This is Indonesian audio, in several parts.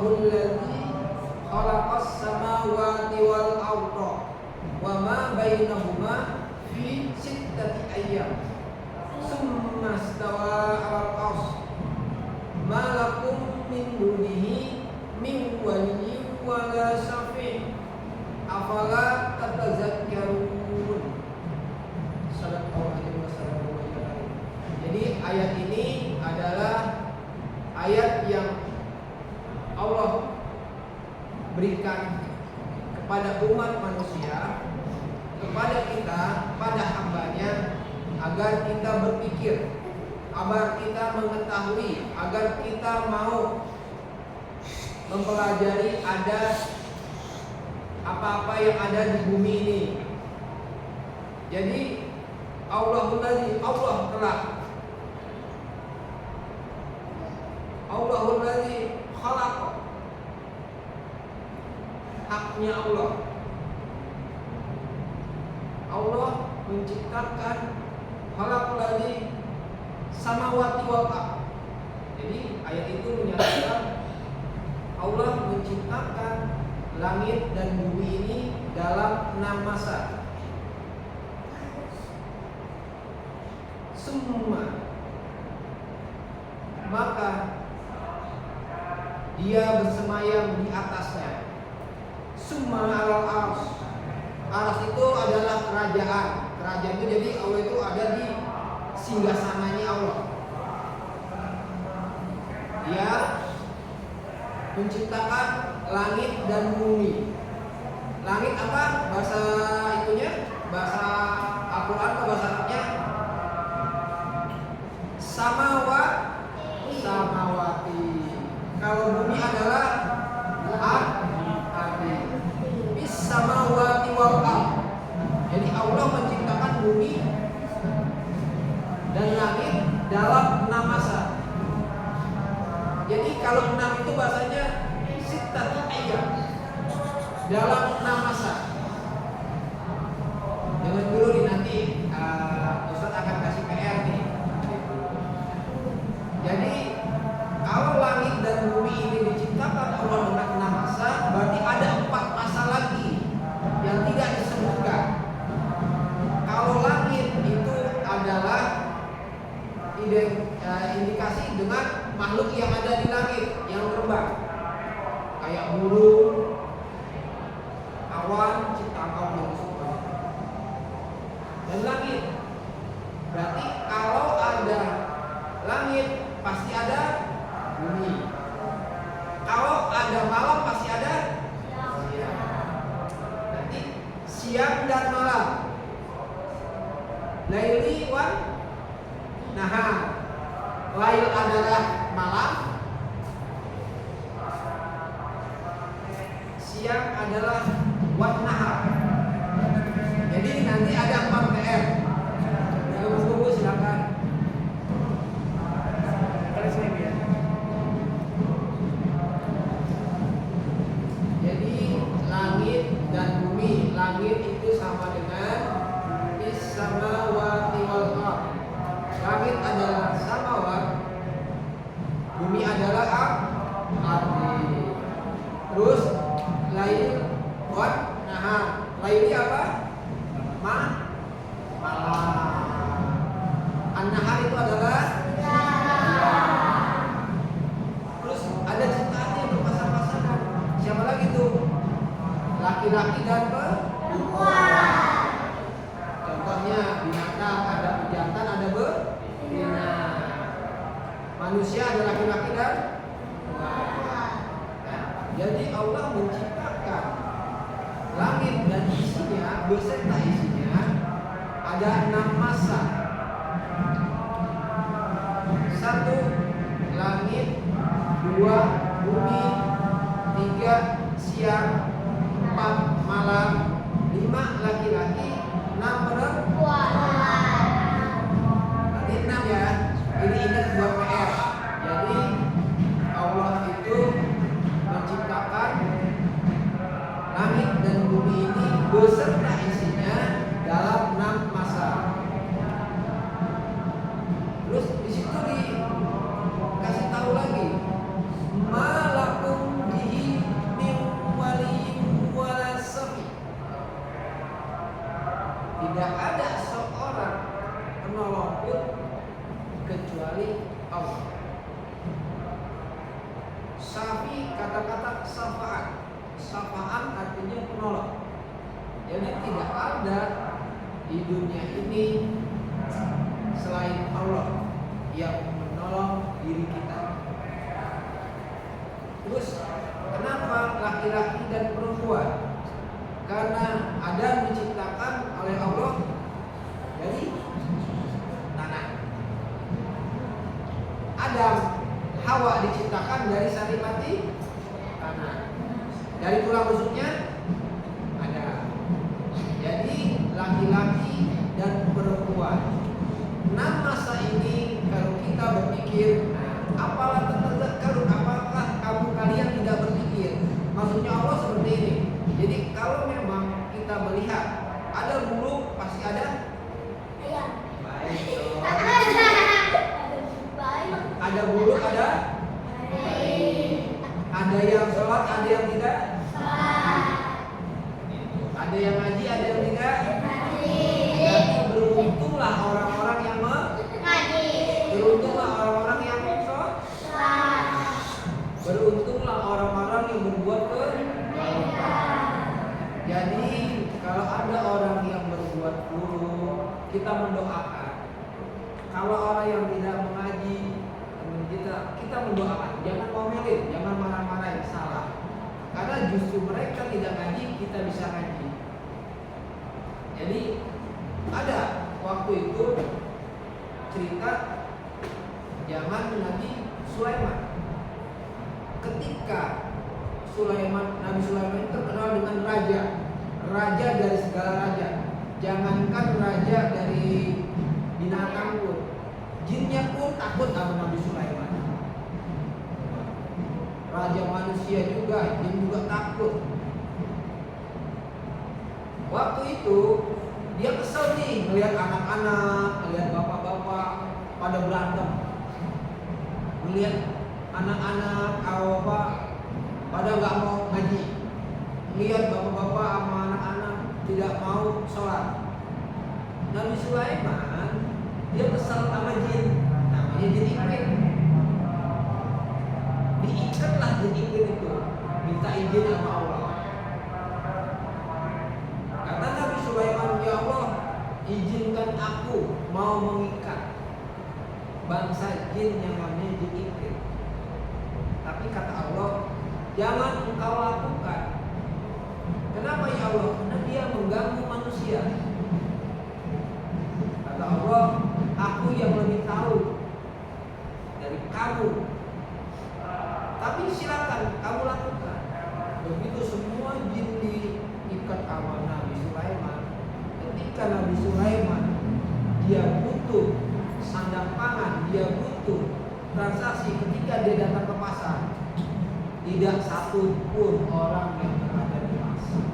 Allahul ladzi khalaqas samawati wal arda wa ma bainahuma fi sittati ayyam summa istawa 'alal 'arsy ma lakum min dunihi min waliyyin wa la syafi' afala tatazakkarun. Sadaqallahu wasallam. Jadi ayat ini adalah ayat yang Allah berikan kepada umat manusia, kepada kita, pada hambanya, agar kita berpikir, agar kita mengetahui, agar kita mau mempelajari ada apa-apa yang ada di bumi ini. Jadi Allah Allahul ladzi khalaqa, haknya Allah. Allah menciptakan khalaqal ladzi samawati wal ardh. Jadi ayat itu menyatakan Allah menciptakan langit dan bumi ini dalam 6 masa. Summa, maka dia bersemayam di atasnya. Summa alal arsy. Arsy itu adalah kerajaan. Kerajaan itu jadi Allah itu ada di singgasananya Allah. Dia menciptakan langit dan bumi. Langit apa? Bahasa itunya? Bahasa Al-Quran atau bahasa Arabnya? Samawati. Kalau bumi adalah ardi. Bis samawati wal ardh. Jadi Allah menciptakan bumi dan langit dalam 6 masa. Jadi kalau 6 itu bahasanya sittati ayyam, dalam 6 masa. Jangan dulu nih, nanti Ustaz akan kasih PR nih. Jadi kalau langit dan bumi ini diciptakan Allah dengan 6 masa, berarti ada 4 masa lagi yang tidak disebutkan. Kalau langit itu adalah indikasi dengan makhluk yang ada di langit yang terbang, kayak burung, awan, ciptaan Allah Subhanahu. Dan langit berarti kalau ada langit pasti ada bumi. Kalau ada malam pasti ada siang. Nanti siang dan malam. Laili wan nahar. Lail adalah malam, siang adalah wan nahar. Jadi nanti ada 4 PR. Buku silakan. Jadi langit dan bumi, langit itu sama dengan is-samawati wal ardh. Langit adalah samawat, bumi adalah ardi. Terus lail wan nahar. Laili apa? Malam. An-nahar itu adalah terus ada ciptaannya berpasang-pasangan. Siapa lagi tuh? Laki-laki dan perempuan. Contohnya binatang ada jantan, ada betina. Manusia ada laki-laki dan perempuan. Nah, jadi Allah menciptakan langit dan isinya beserta isinya ada 6 masa. 1 langit, 2 bumi, 3 siang, 4 malam, 5 laki-laki, 6 perempuan. Berarti 6 ya. Ini ingat 2 PR. Jadi Allah itu menciptakan langit dan bumi ini beserta isinya dalam 6 masa. Terus di situ dikasih tahu lagi, malakum Safi kata-kata safa'an. Safa'an artinya penolong. Jadi tidak ada di dunia ini selain Allah yang menolong diri kita. Terus kenapa laki-laki dan perempuan? Karena Adam diciptakan oleh Allah dari tanah. Adam, Hawa diciptakan dari saripati tanah. Dari tulang rusuknya ada. Jadi laki-laki dan perempuan. Nah, masa ini kalau kita berpikir, apakah kamu kalian tidak berpikir? Maksudnya Allah seperti ini. Jadi kalau memang kita melihat ada burung, pasti ada ayam. Baik. Ada burung, ada baik. Ada yang sholat, ada yang tidak. Ada yang ngaji, ada yang tidak. Jadi beruntunglah orang-orang yang mengaji. Beruntunglah orang-orang yang sholat. Beruntunglah orang-orang yang berbuat kebaikan. Jadi kalau ada orang yang berbuat buruk, kita mendoakan. Kalau orang yang tidak mengaji, kita mendoakan. Jangan ngomelin, jangan marah-marah yang salah. Karena justru mereka tidak ngaji, kita bisa ngaji. Jadi ada waktu itu cerita zaman Nabi Sulaiman. Ketika Nabi Sulaiman terkenal dengan raja dari segala raja. Jangankan raja dari binatang pun, jinnya pun takut sama Nabi Sulaiman. Raja manusia juga, jin juga takut. Waktu itu dia kesel nih melihat anak-anak, melihat bapak-bapak pada berantem, melihat anak-anak apa pada nggak mau ngaji, melihat bapak-bapak sama anak-anak tidak mau sholat. Nabi Sulaiman dia kesel sama jin, namanya jin ipin. Diikatlah jin ipin itu, minta izin sama Allah. Kata Nabi Sulaiman, ya Allah, izinkan aku mau mengikat bangsa jin yang namanya jin ipin. Tapi kata Allah, jangan engkau lakukan. Kenapa ya Allah? Karena dia mengganggu manusia. Kata Allah, aku yang lebih tahu dari kamu. Tapi silakan kamu lakukan. Begitu semua jin diikat sama Nabi Sulaiman. Ketika Nabi Sulaiman dia butuh sandang pangan, dia butuh transaksi. Ketika dia datang ke pasar, tidak satu pun orang yang berada di pasar.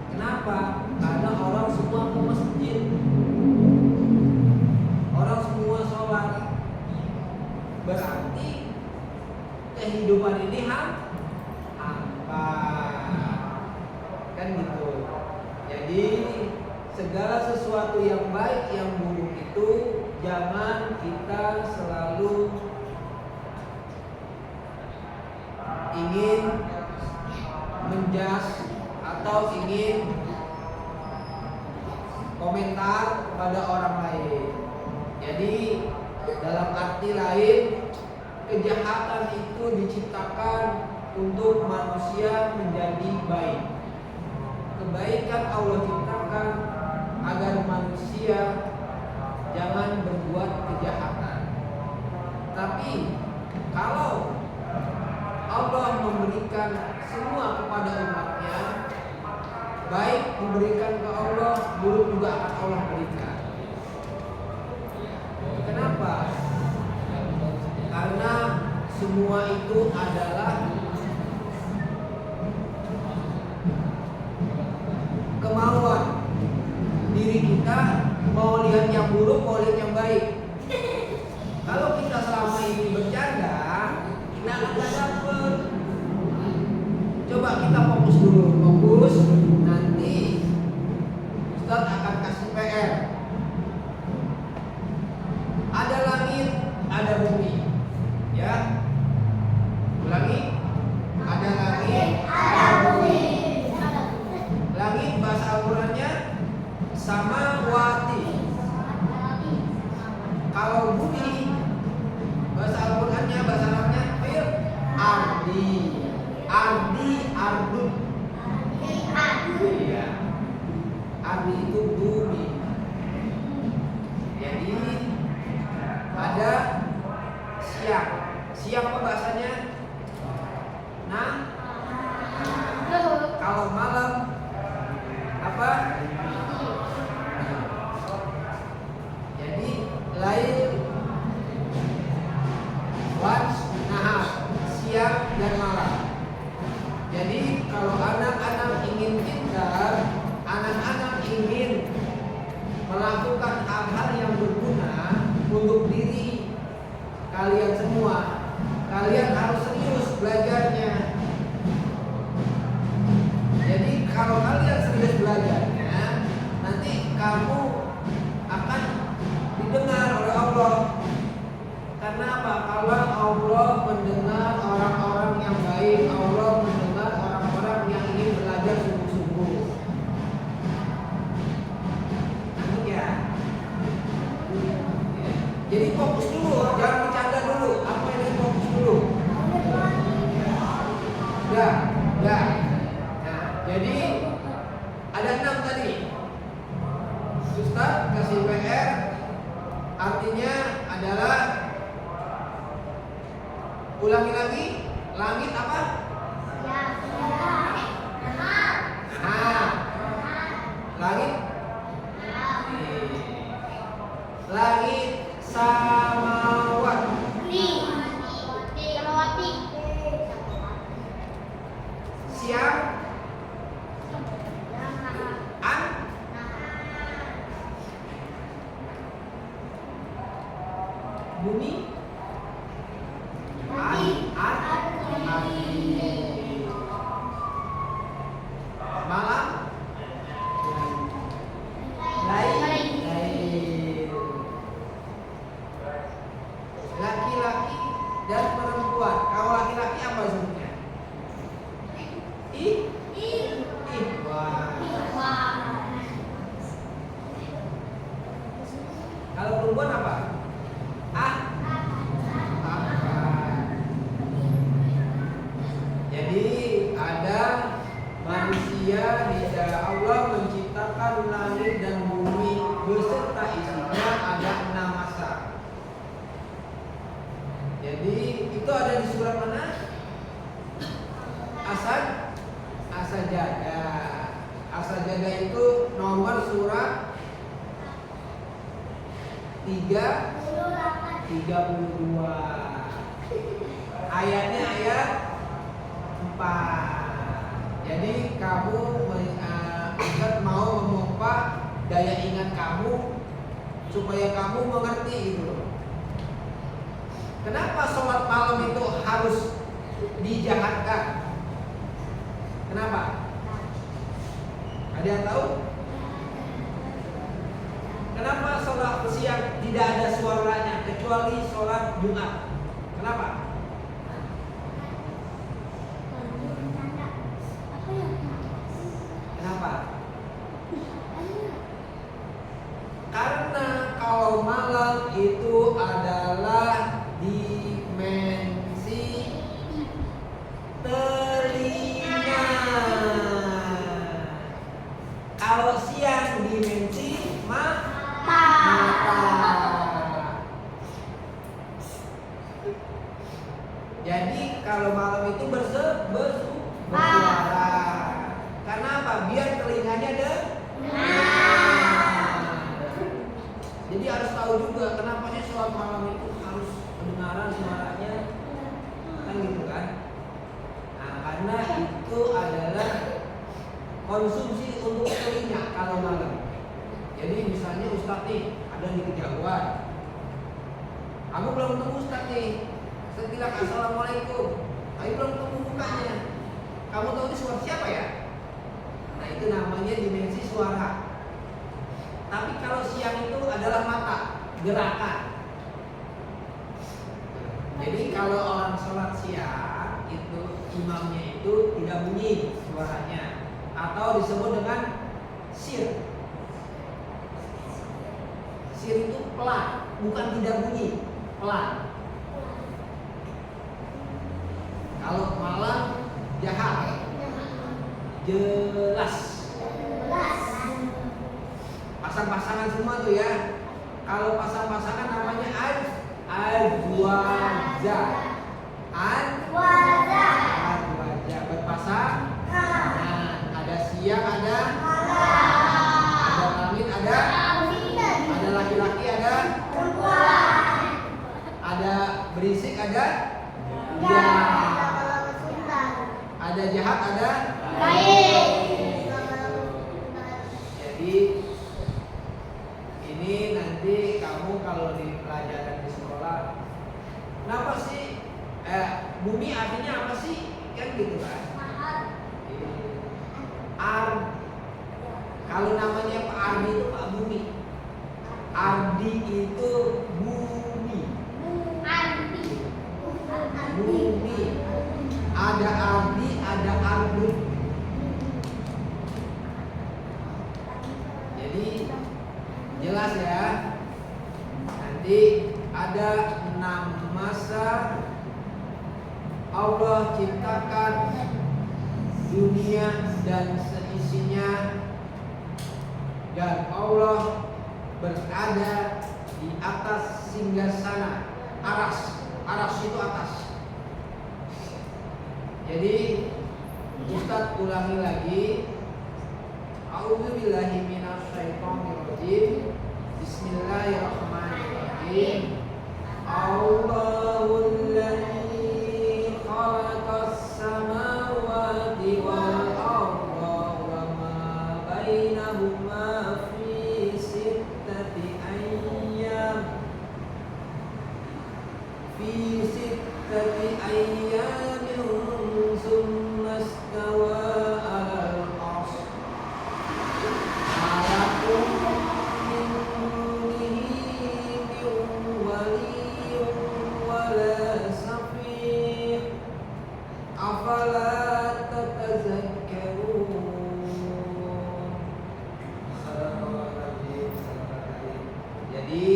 Kenapa? Karena orang semua ke masjid, orang semua sholat. Berarti kehidupan ini hampa, kan gitu. Jadi segala sesuatu yang baik yang buruk itu jangan kita selalu ingin menjudge atau ingin komentar pada orang lain. Jadi dalam arti lain, kejahatan itu diciptakan untuk manusia menjadi baik. Kebaikan Allah ciptakan agar manusia jangan berbuat kejahatan. Tapi kalau Allah memberikan semua kepada umatnya, baik diberikan ke Allah, buruk juga akan Allah berikan. Kenapa? Karena semua itu adalah kemauan diri kita, mau lihat yang buruk, mau lihat yang baik. Kalau kita selama ini bercanda, kita akan dapet. Coba kita fokus dulu, nanti Ustaz akan kasih PR. Ada langit, ada bumi. ardi, ardun. Iya. Ardi itu bumi. Jadi ada siang. Siang apa bahasanya? Nah, kalau malam apa? Jadi lain nahar, siang dan malam. Jadi kalau anak-anak ingin pintar, anak-anak ingin melakukan hal-hal yang berguna untuk diri kalian semua, kalian harus serius belajarnya. Jadi kalau kalian serius belajarnya, nanti kamu akan didengar oleh Allah. Karena apa? Kalau Allah mendengar orang-orang yang baik, Allah mendengar orang-orang yang ingin belajar sungguh-sungguh. Ya. Jadi fokus dulu, jangan bercanda dulu. Apa ini fokus dulu? Ya. Nah, jadi ada 6 tadi. Ustaz kasih PR, artinya adalah ulangi lagi. Langit apa? Langit. Langit samawat. Siang. Bumi. Malam. Lain. Laki-laki dan perempuan. Kalau laki-laki apa sebutnya? Kalau perempuan apa? Jadi ada manusia hingga Allah menciptakan langit dan bumi beserta isinya, ada 6 masa. Jadi itu ada di surat mana? As-Sajdah itu nomor surat 32. Ayatnya ayat 4. Jadi kamu mau memompa daya ingat kamu supaya kamu mengerti itu. Kenapa sholat malam itu harus dijahatkan? Kenapa? Ada yang tahu? Kenapa sholat siang tidak ada suaranya kecuali sholat Jumat? Kenapa? Kenapa? Karena kalau malam itu adalah dimensi telinga. Kalau siang dimensi mata. Jadi kalau malam itu bersuara. Karena apa? Biar telinganya Jadi harus tahu juga kenapa sih sholat malam itu harus kedengaran suaranya, kan gitu kan? Nah, karena itu adalah konsumsi untuk telinga kalau malam. Jadi misalnya Ustadz nih ada di kejauhan, kamu belum ketemu Ustadz nih, setelah assalamualaikum, tapi belum ketemu mukanya. Kamu tahu ini suara siapa ya? Nah itu namanya dimensi suara. Tapi kalau siang itu adalah mata, gerakan. Jadi kalau orang sholat siang itu imamnya itu tidak bunyi suaranya, atau disebut dengan sir. Sir itu pelan, bukan tidak bunyi, pelan. Kalau malam jahat. Jelas. Pasang-pasangan semua tuh ya. Kalau pasang-pasangan namanya azwaja. Azwaja berpasang. Nah, ada siang, ada langit, ada laki-laki, ada perempuan, ada berisik, ada diam, ada jahat, ada baik. Jadi ini nanti kamu kalau di pelajaran di sekolah, kenapa sih bumi artinya apa sih? Kan gitu kan. Kalau namanya Pak Ardi itu Pak Bumi. Ardi itu bumi. Bumi. Ada Ardi, ada Ardun. Jadi jelas ya. Nanti ada 6 masa Allah ciptakan dunia dan seisinya, dan Allah berada di atas singgasana aras itu atas. Jadi Ustaz ulangi lagi. A'udzubillahi minasyaitonirrajim. Bismillahirrahmanirrahim. Allahul ladzi khalaqas samawati wal arda wa ma bainahuma fi sittati ayyamin tsumma istawa 'alal 'arsy. Jadi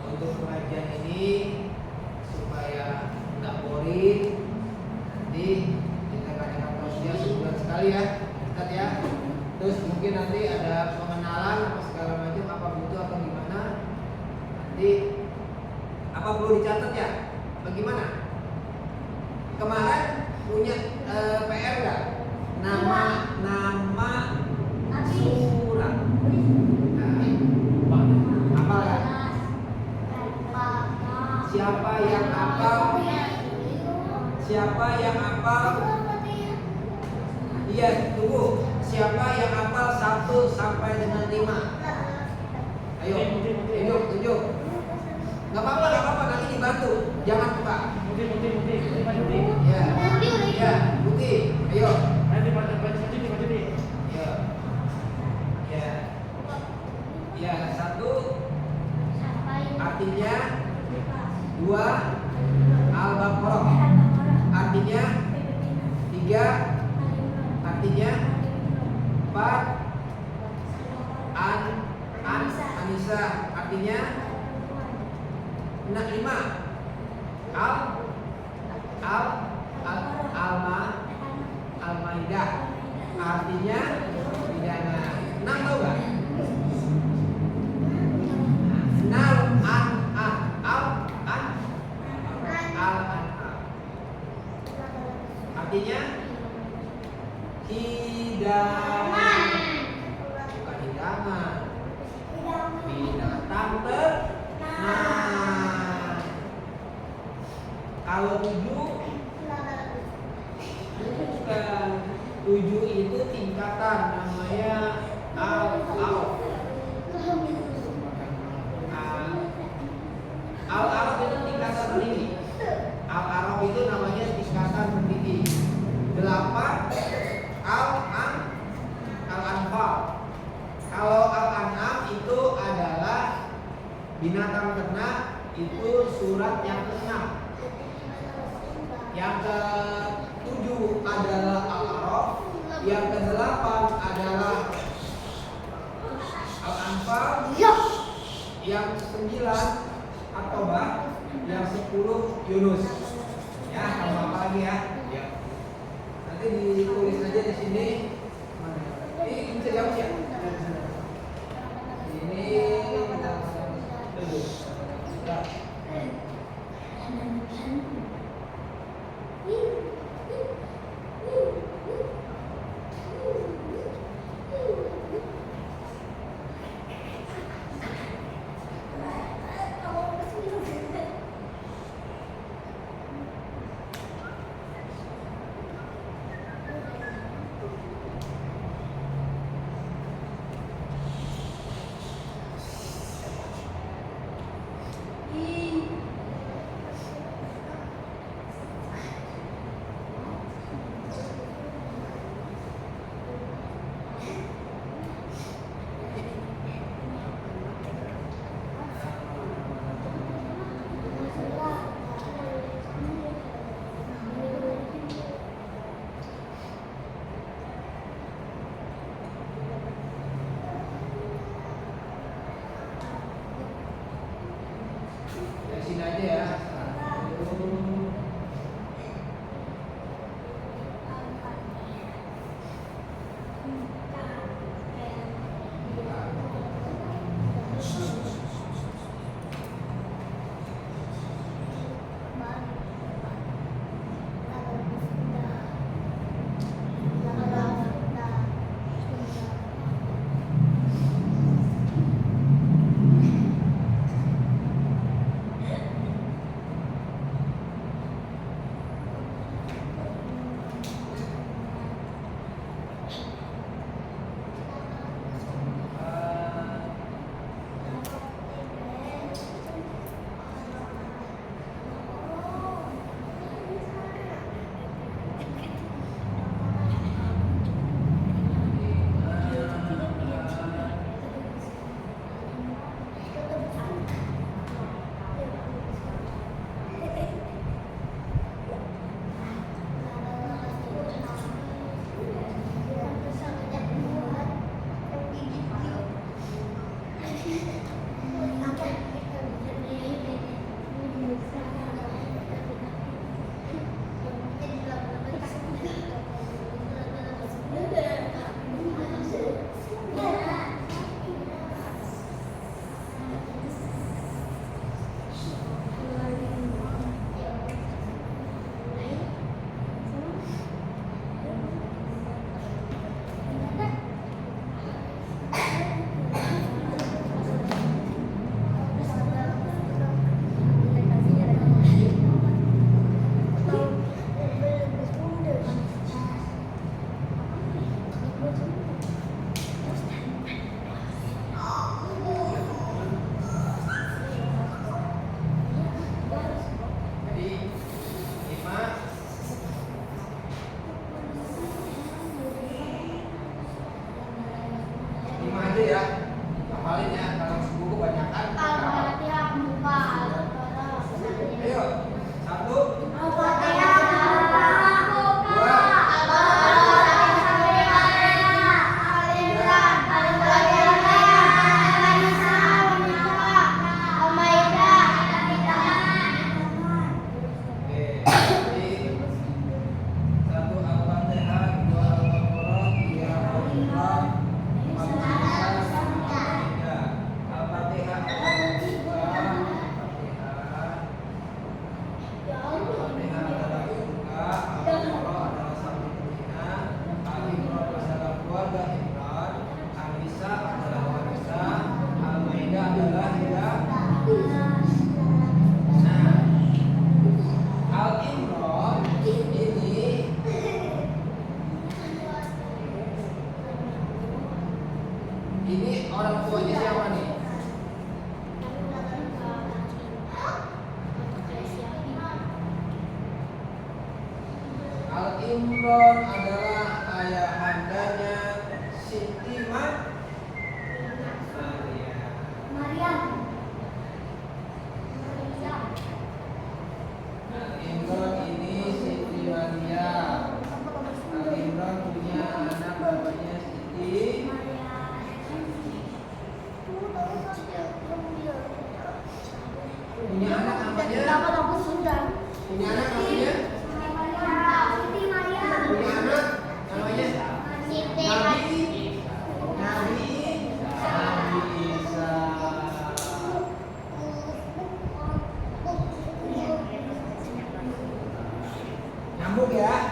untuk pengajian ini supaya nggak boring, nanti kita adakan tausiah sebulan sekali ya, Ustaz ya. Terus mungkin nanti ada pengenalan apa segala macam, apa butuh atau gimana. Nanti apa perlu dicatat ya? Bagaimana? Kemarin punya PR nggak? Nama surat. Apa ya? Siapa yang hafal? Siapa yang hafal? Iya, tunggu. Siapa yang hafal 1 sampai dengan 5? Ayo, tunjuk. Gak apa-apa, nanti dibantu. Jangan lupa. Ya, putih. Ayo. Nanti baca nih. Ya, 1 artinya 2 Al-Baqarah, artinya 3 artinya 4 An-Nisa, artinya 5 Al-Maidah, artinya pidana. 6 tahu gak? Artinya hidangan, bukan hidangan, binatang ternak. Kalau 7 bukan, 7 itu tingkatan, namanya Al-Araf itu tingkatan tertinggi. Al-Araf itu namanya tingkatan tertinggi. 8 Al-Anfal. Kalau Al-An'am itu adalah binatang ternak, itu surat yang ke-6. Yang ke-7 adalah Al-Araf. Yang ke-8 adalah Al-Anfal. Yang 9 At-Taubah. Yang 10 Yunus. Ya, kalau apa lagi ya. Ya. Nanti ditulis aja di sini. Ini bisa jauh ya. Ini sudah. Sini aja ya. Imron adalah ayahandanya Siti Maryam. Imron ini Siti Maryam. Imron punya anak namanya Siti. Punya anak namanya. Punya anak namanya. ya.